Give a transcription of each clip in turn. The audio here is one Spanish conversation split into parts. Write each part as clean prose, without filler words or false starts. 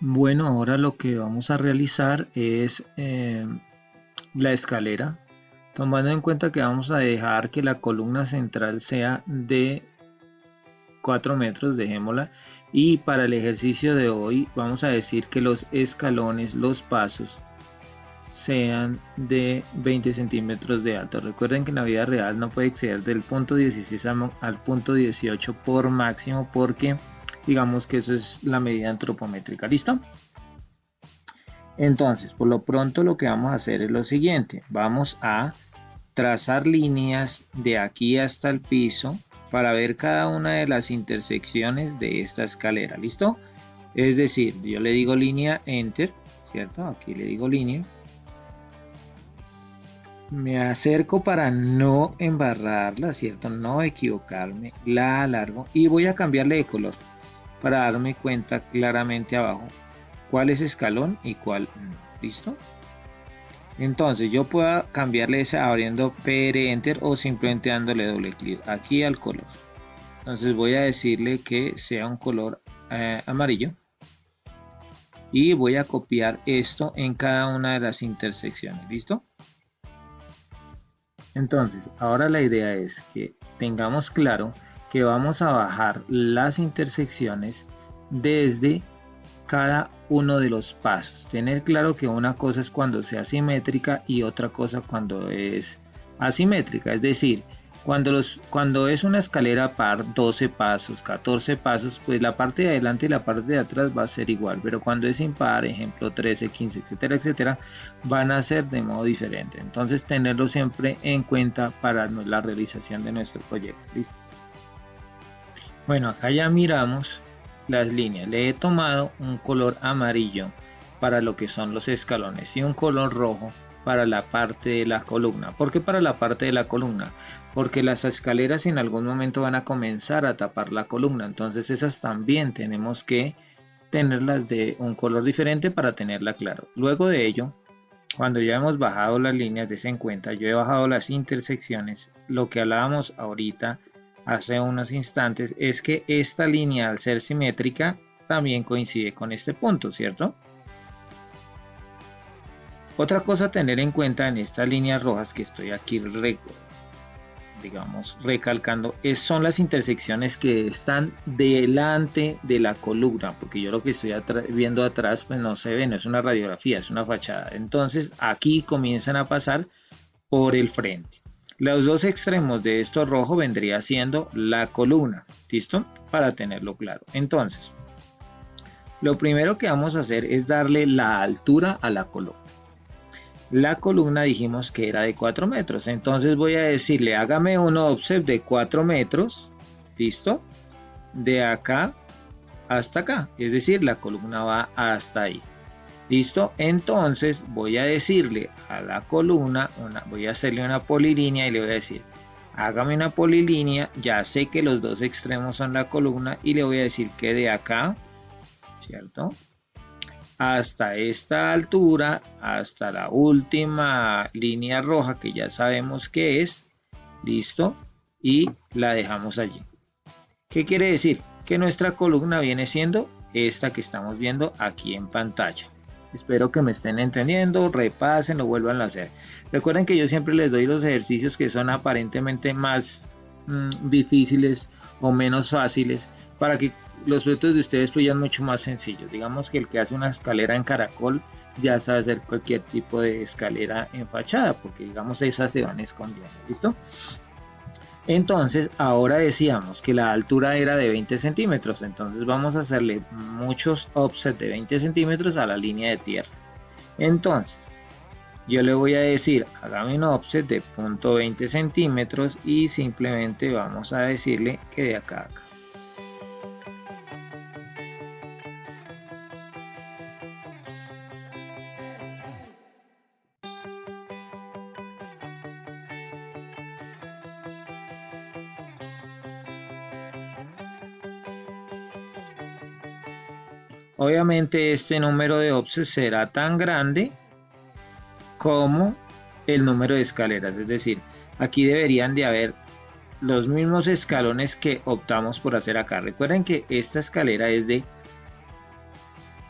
Bueno, ahora lo que vamos a realizar es la escalera, tomando en cuenta que vamos a dejar que la columna central sea de 4 metros, dejémosla, y para el ejercicio de hoy vamos a decir que los escalones, los pasos, sean de 20 centímetros de alto. Recuerden que en la vida real no puede exceder del punto 16 al punto 18 por máximo, porque digamos que eso es la medida antropométrica. ¿Listo? Entonces, por lo pronto lo que vamos a hacer es lo siguiente. Vamos a trazar líneas de aquí hasta el piso para ver cada una de las intersecciones de esta escalera. ¿Listo? Es decir, yo le digo línea Enter, ¿cierto? Aquí le digo línea. Me acerco para no embarrarla, ¿cierto? No equivocarme. La alargo y voy a cambiarle de color para darme cuenta claramente abajo cuál es escalón y cuál no. ¿Listo? Entonces yo puedo cambiarle esa abriendo PR Enter o simplemente dándole doble clic aquí al color. Entonces voy a decirle que sea un color amarillo y voy a copiar esto en cada una de las intersecciones. ¿Listo? Entonces ahora la idea es que tengamos claro que vamos a bajar las intersecciones desde cada uno de los pasos. Tener claro que una cosa es cuando sea simétrica y otra cosa cuando es asimétrica. Es decir, cuando es una escalera par, 12 pasos, 14 pasos, pues la parte de adelante y la parte de atrás va a ser igual. Pero cuando es impar, ejemplo 13, 15, etcétera, etcétera, van a ser de modo diferente. Entonces tenerlo siempre en cuenta para la realización de nuestro proyecto. ¿Listo? Bueno, acá ya miramos las líneas. Le he tomado un color amarillo para lo que son los escalones y un color rojo para la parte de la columna. ¿Por qué para la parte de la columna? Porque las escaleras en algún momento van a comenzar a tapar la columna. Entonces esas también tenemos que tenerlas de un color diferente para tenerla claro. Luego de ello, cuando ya hemos bajado las líneas, des en cuenta, yo he bajado las intersecciones. Lo que hablábamos ahorita hace unos instantes es que esta línea, al ser simétrica, también coincide con este punto, ¿cierto? Otra cosa a tener en cuenta en estas líneas rojas que estoy aquí digamos recalcando son las intersecciones que están delante de la columna, porque yo lo que estoy viendo atrás pues no se ve, no es una radiografía, es una fachada. Entonces aquí comienzan a pasar por el frente. Los dos extremos de esto rojo vendría siendo la columna, ¿listo? Para tenerlo claro. Entonces, lo primero que vamos a hacer es darle la altura a la columna. La columna dijimos que era de 4 metros, entonces voy a decirle hágame un offset de 4 metros, ¿listo? De acá hasta acá, es decir, la columna va hasta ahí. ¿Listo? Entonces voy a decirle a la columna, voy a hacerle una polilínea y le voy a decir, hágame una polilínea, ya sé que los dos extremos son la columna y le voy a decir que de acá, ¿cierto? Hasta esta altura, hasta la última línea roja que ya sabemos que es, ¿listo? Y la dejamos allí. ¿Qué quiere decir? Que nuestra columna viene siendo esta que estamos viendo aquí en pantalla. Espero que me estén entendiendo, repasen, lo vuelvan a hacer. Recuerden que yo siempre les doy los ejercicios que son aparentemente más difíciles o menos fáciles para que los proyectos de ustedes fluyan mucho más sencillos. Digamos que el que hace una escalera en caracol ya sabe hacer cualquier tipo de escalera en fachada, porque digamos esas se van escondiendo. ¿Listo? Entonces, ahora decíamos que la altura era de 20 centímetros, entonces vamos a hacerle muchos offset de 20 centímetros a la línea de tierra. Entonces, yo le voy a decir, hágame un offset de 0.20 centímetros y simplemente vamos a decirle que de acá a acá. Obviamente este número de offsets será tan grande como el número de escaleras, es decir, aquí deberían de haber los mismos escalones que optamos por hacer acá. Recuerden que esta escalera es de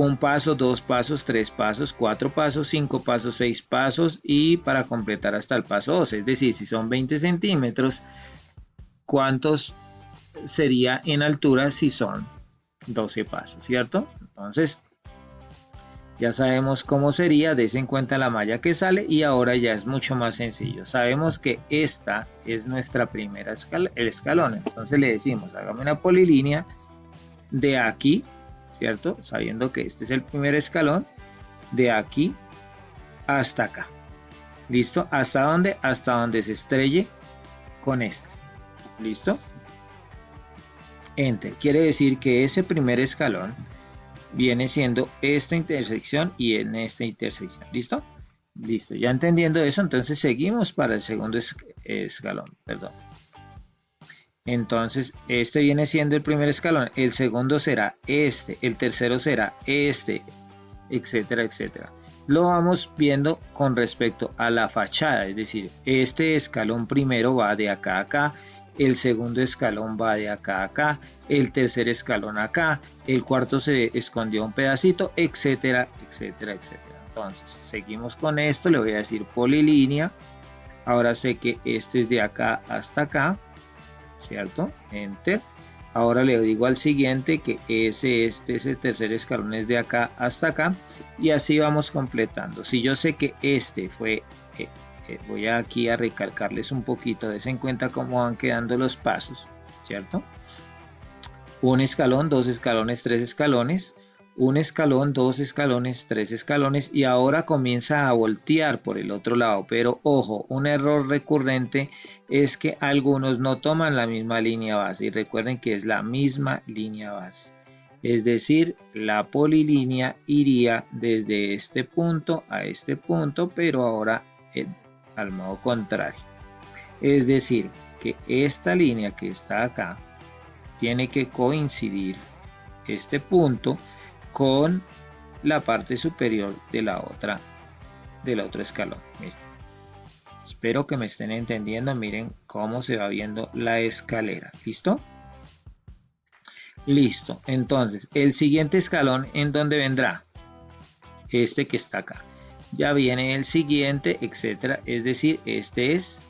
un paso, 2 pasos, 3 pasos, 4 pasos, 5 pasos, 6 pasos y para completar hasta el paso 12. Es decir, si son 20 centímetros, ¿cuántos sería en altura si son 12 pasos, cierto? Entonces, ya sabemos cómo sería, des en cuenta la malla que sale y ahora ya es mucho más sencillo. Sabemos que esta es nuestra primera el escalón, entonces le decimos, hágame una polilínea de aquí, ¿cierto? Sabiendo que este es el primer escalón, de aquí hasta acá. ¿Listo? ¿Hasta dónde? Hasta donde se estrelle con este. ¿Listo? Enter. Quiere decir que ese primer escalón viene siendo esta intersección y en esta intersección. ¿Listo? Listo. Ya entendiendo eso, entonces seguimos para el segundo escalón. Perdón. Entonces, este viene siendo el primer escalón. El segundo será este. El tercero será este. Etcétera, etcétera. Lo vamos viendo con respecto a la fachada. Es decir, este escalón primero va de acá a acá. El segundo escalón va de acá a acá, el tercer escalón acá, el cuarto se escondió un pedacito, etcétera, etcétera, etcétera. Entonces, seguimos con esto, le voy a decir polilínea. Ahora sé que este es de acá hasta acá, ¿cierto? Enter. Ahora le digo al siguiente que ese tercer escalón es de acá hasta acá y así vamos completando. Si yo sé que este fue... voy aquí a recalcarles un poquito, des en cuenta cómo van quedando los pasos, ¿cierto? Un escalón, 2 escalones, 3 escalones, un escalón, 2 escalones, 3 escalones y ahora comienza a voltear por el otro lado, pero ojo, un error recurrente es que algunos no toman la misma línea base y recuerden que es la misma línea base. Es decir, la polilínea iría desde este punto a este punto, pero ahora al modo contrario. Es decir, que esta línea que está acá tiene que coincidir este punto con la parte superior de del otro escalón. Miren. Espero que me estén entendiendo. Miren cómo se va viendo la escalera. ¿Listo? Listo. Entonces, el siguiente escalón, ¿en dónde vendrá? Este que está acá. Ya viene el siguiente, etcétera. Es decir, este es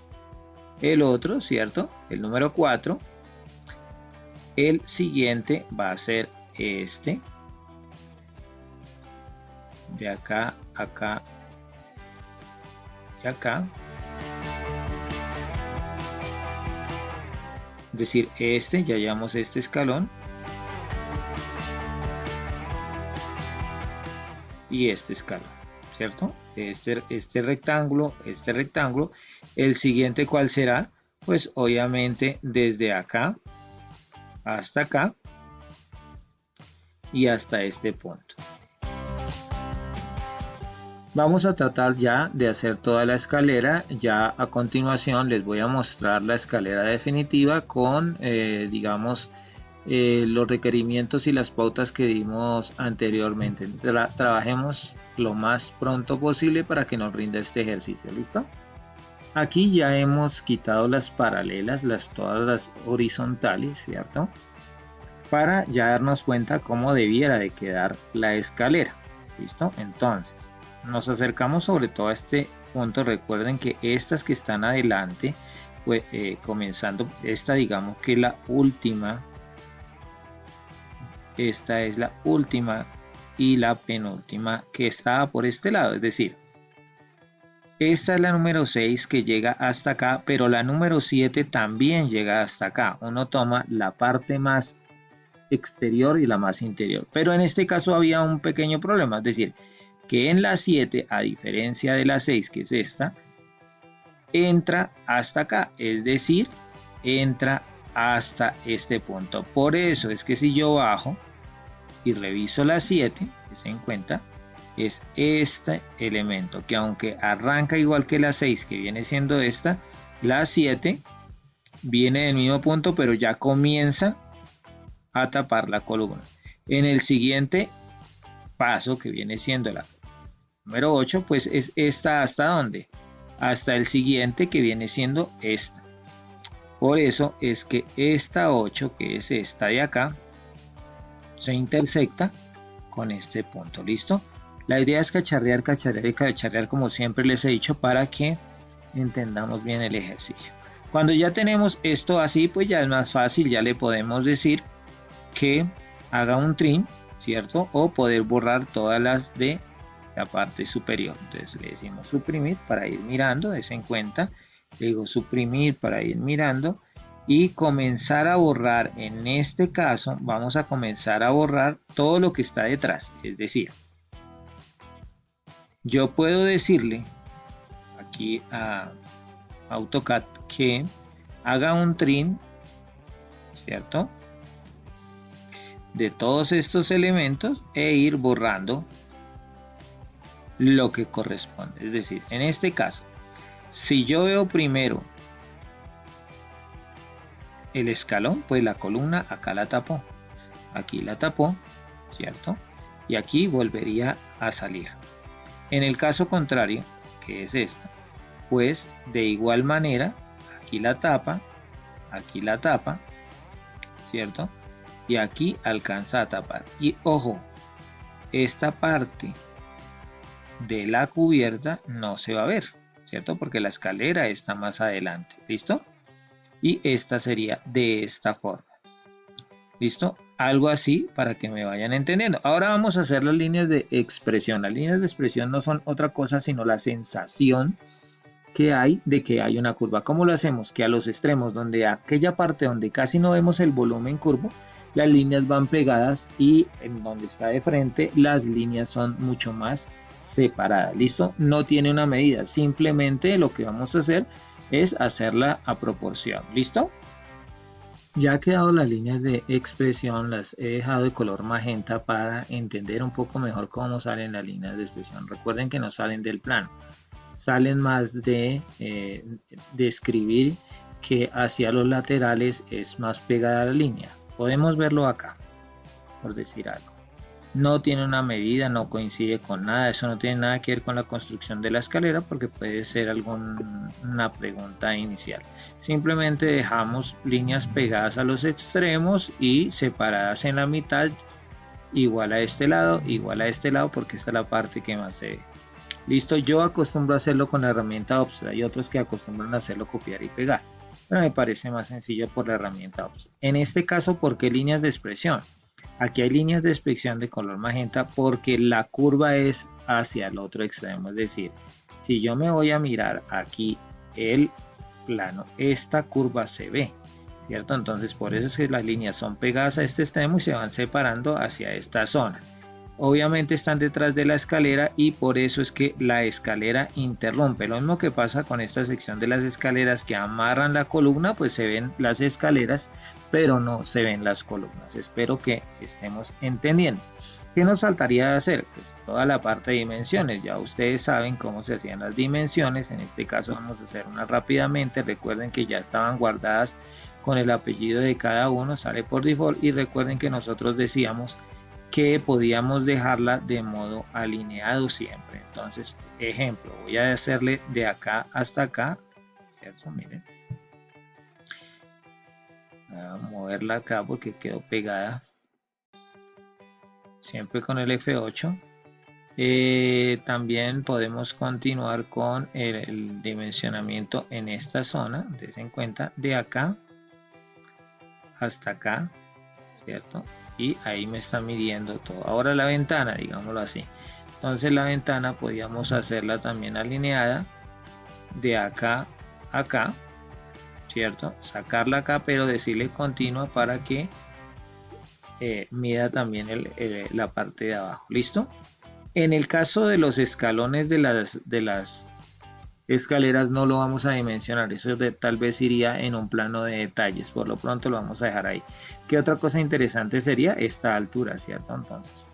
el otro, ¿cierto? El número 4. El siguiente va a ser este. De acá, acá y acá. Es decir, este, ya llevamos este escalón. Y este escalón. ¿Cierto? Este rectángulo, el siguiente ¿cuál será? Pues obviamente desde acá hasta acá y hasta este punto. Vamos a tratar ya de hacer toda la escalera. Ya a continuación les voy a mostrar la escalera definitiva con digamos los requerimientos y las pautas que dimos anteriormente. Trabajemos lo más pronto posible para que nos rinda este ejercicio. ¿Listo? Aquí ya hemos quitado las paralelas, todas las horizontales, ¿cierto? Para ya darnos cuenta cómo debiera de quedar la escalera. ¿Listo? Entonces, nos acercamos sobre todo a este punto. Recuerden que estas que están adelante, pues, comenzando, esta digamos que la última. Esta es la última y la penúltima que estaba por este lado, es decir, esta es la número 6 que llega hasta acá, pero la número 7 también llega hasta acá. Uno toma la parte más exterior y la más interior, pero en este caso había un pequeño problema, es decir, que en la 7, a diferencia de la 6 que es esta, entra hasta acá, es decir, entra hasta este punto. Por eso es que si yo bajo y reviso la 7, se en cuenta, es este elemento que aunque arranca igual que la 6 que viene siendo esta, la 7 viene del mismo punto pero ya comienza a tapar la columna. En el siguiente paso que viene siendo la número 8, pues es esta hasta dónde, hasta el siguiente que viene siendo esta. Por eso es que esta 8 que es esta de acá se intersecta con este punto. ¿Listo? La idea es cacharrear, cacharrear y cacharrear, como siempre les he dicho, para que entendamos bien el ejercicio. Cuando ya tenemos esto así, pues ya es más fácil, ya le podemos decir que haga un trim, ¿cierto? O poder borrar todas las de la parte superior. Entonces le decimos suprimir para ir mirando, des en cuenta. Le digo suprimir para ir mirando y comenzar a borrar. En este caso vamos a comenzar a borrar todo lo que está detrás. Es decir, yo puedo decirle aquí a AutoCAD que haga un trim, ¿cierto?, de todos estos elementos e ir borrando lo que corresponde. Es decir, en este caso, si yo veo primero el escalón, pues la columna acá la tapó, aquí la tapó, ¿cierto? Y aquí volvería a salir. En el caso contrario, que es esta, pues de igual manera, aquí la tapa, ¿cierto? Y aquí alcanza a tapar. Y ojo, esta parte de la cubierta no se va a ver, ¿cierto? Porque la escalera está más adelante, ¿listo? Y esta sería de esta forma, ¿listo? Algo así para que me vayan entendiendo. Ahora vamos a hacer las líneas de expresión. Las líneas de expresión no son otra cosa sino la sensación que hay de que hay una curva. ¿Cómo lo hacemos? Que a los extremos, donde aquella parte donde casi no vemos el volumen curvo, las líneas van pegadas y en donde está de frente las líneas son mucho más separadas. ¿Listo? No tiene una medida, simplemente lo que vamos a hacer es hacerla a proporción. ¿Listo? Ya ha quedado las líneas de expresión, las he dejado de color magenta para entender un poco mejor cómo salen las líneas de expresión. Recuerden que no salen del plano, salen más de escribir, que hacia los laterales es más pegada la línea. Podemos verlo acá, por decir algo. No tiene una medida, no coincide con nada, eso no tiene nada que ver con la construcción de la escalera, porque puede ser alguna pregunta inicial. Simplemente dejamos líneas pegadas a los extremos y separadas en la mitad, igual a este lado, porque esta es la parte que más se ve. Listo, yo acostumbro a hacerlo con la herramienta Offset, hay otros que acostumbran a hacerlo copiar y pegar, pero me parece más sencillo por la herramienta Offset. En este caso, ¿por qué líneas de expresión? Aquí hay líneas de expresión de color magenta porque la curva es hacia el otro extremo. Es decir, si yo me voy a mirar aquí el plano, esta curva se ve, ¿cierto? Entonces por eso es que las líneas son pegadas a este extremo y se van separando hacia esta zona. Obviamente están detrás de la escalera y por eso es que la escalera interrumpe. Lo mismo que pasa con esta sección de las escaleras que amarran la columna, pues se ven las escaleras, pero no se ven las columnas. Espero que estemos entendiendo. ¿Qué nos faltaría hacer? Pues toda la parte de dimensiones. Ya ustedes saben cómo se hacían las dimensiones. En este caso vamos a hacer una rápidamente. Recuerden que ya estaban guardadas con el apellido de cada uno, sale por default. Y recuerden que nosotros decíamos que podíamos dejarla de modo alineado siempre. Entonces, ejemplo, voy a hacerle de acá hasta acá, ¿cierto? Miren, voy a moverla acá porque quedó pegada, siempre con el F8. También podemos continuar con el dimensionamiento en esta zona, des en cuenta, de acá hasta acá, ¿cierto? Y ahí me está midiendo todo. Ahora la ventana, digámoslo así. Entonces la ventana podíamos hacerla también alineada de acá a acá, ¿cierto? Sacarla acá, pero decirle continua para que mida también la parte de abajo. ¿Listo? En el caso de los escalones de las escaleras no lo vamos a dimensionar, eso tal vez iría en un plano de detalles, por lo pronto lo vamos a dejar ahí. ¿Qué otra cosa interesante sería esta altura, cierto? Entonces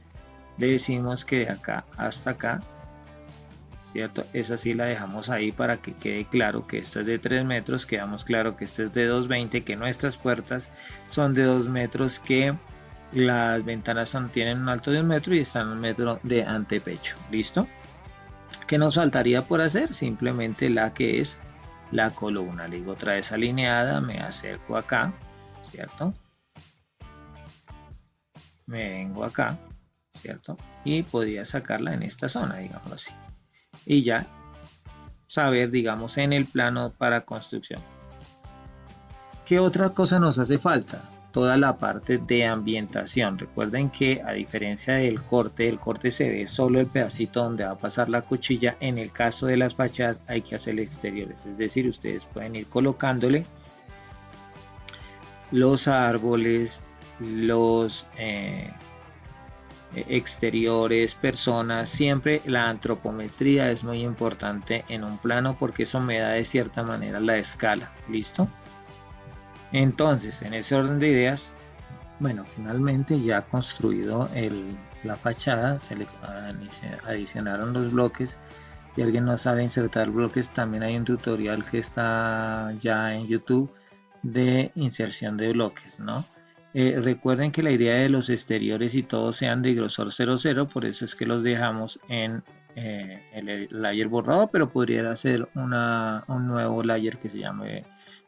le decimos que de acá hasta acá, cierto, esa sí la dejamos ahí para que quede claro que esta es de 3 metros, quedamos claro que esta es de 2,20, que nuestras puertas son de 2 metros, que las ventanas tienen un alto de 1 metro y están a 1 metro de antepecho. ¿Listo? ¿Qué nos faltaría por hacer? Simplemente la que es la columna. Le digo otra vez alineada, me acerco acá, ¿cierto? Me vengo acá, ¿cierto? Y podría sacarla en esta zona, digamos así. Y ya saber, digamos, en el plano para construcción. ¿Qué otra cosa nos hace falta? Toda la parte de ambientación. Recuerden que a diferencia del corte, el corte se ve solo el pedacito donde va a pasar la cuchilla. En el caso de las fachadas hay que hacer exteriores, es decir, ustedes pueden ir colocándole los árboles, los exteriores, personas. Siempre la antropometría es muy importante en un plano porque eso me da de cierta manera la escala. ¿Listo? Entonces, en ese orden de ideas, bueno, finalmente ya construido la fachada, se le adicionaron los bloques. Si alguien no sabe insertar bloques, también hay un tutorial que está ya en YouTube de inserción de bloques, ¿no? Recuerden que la idea de los exteriores y todos sean de grosor 00, por eso es que los dejamos en el layer borrado, pero podría ser un nuevo layer que se llame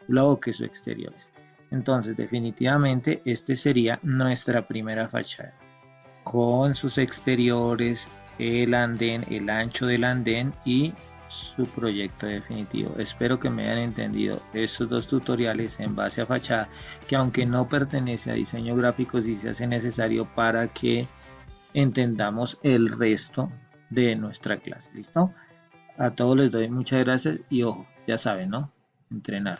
bloques o exteriores. Entonces, definitivamente, este sería nuestra primera fachada con sus exteriores, el andén, el ancho del andén y su proyecto definitivo. Espero que me hayan entendido estos dos tutoriales en base a fachada, que aunque no pertenece a diseño gráfico, sí se hace necesario para que entendamos el resto de nuestra clase. ¿Listo? A todos les doy muchas gracias y ojo, ya saben, ¿no? Entrenar.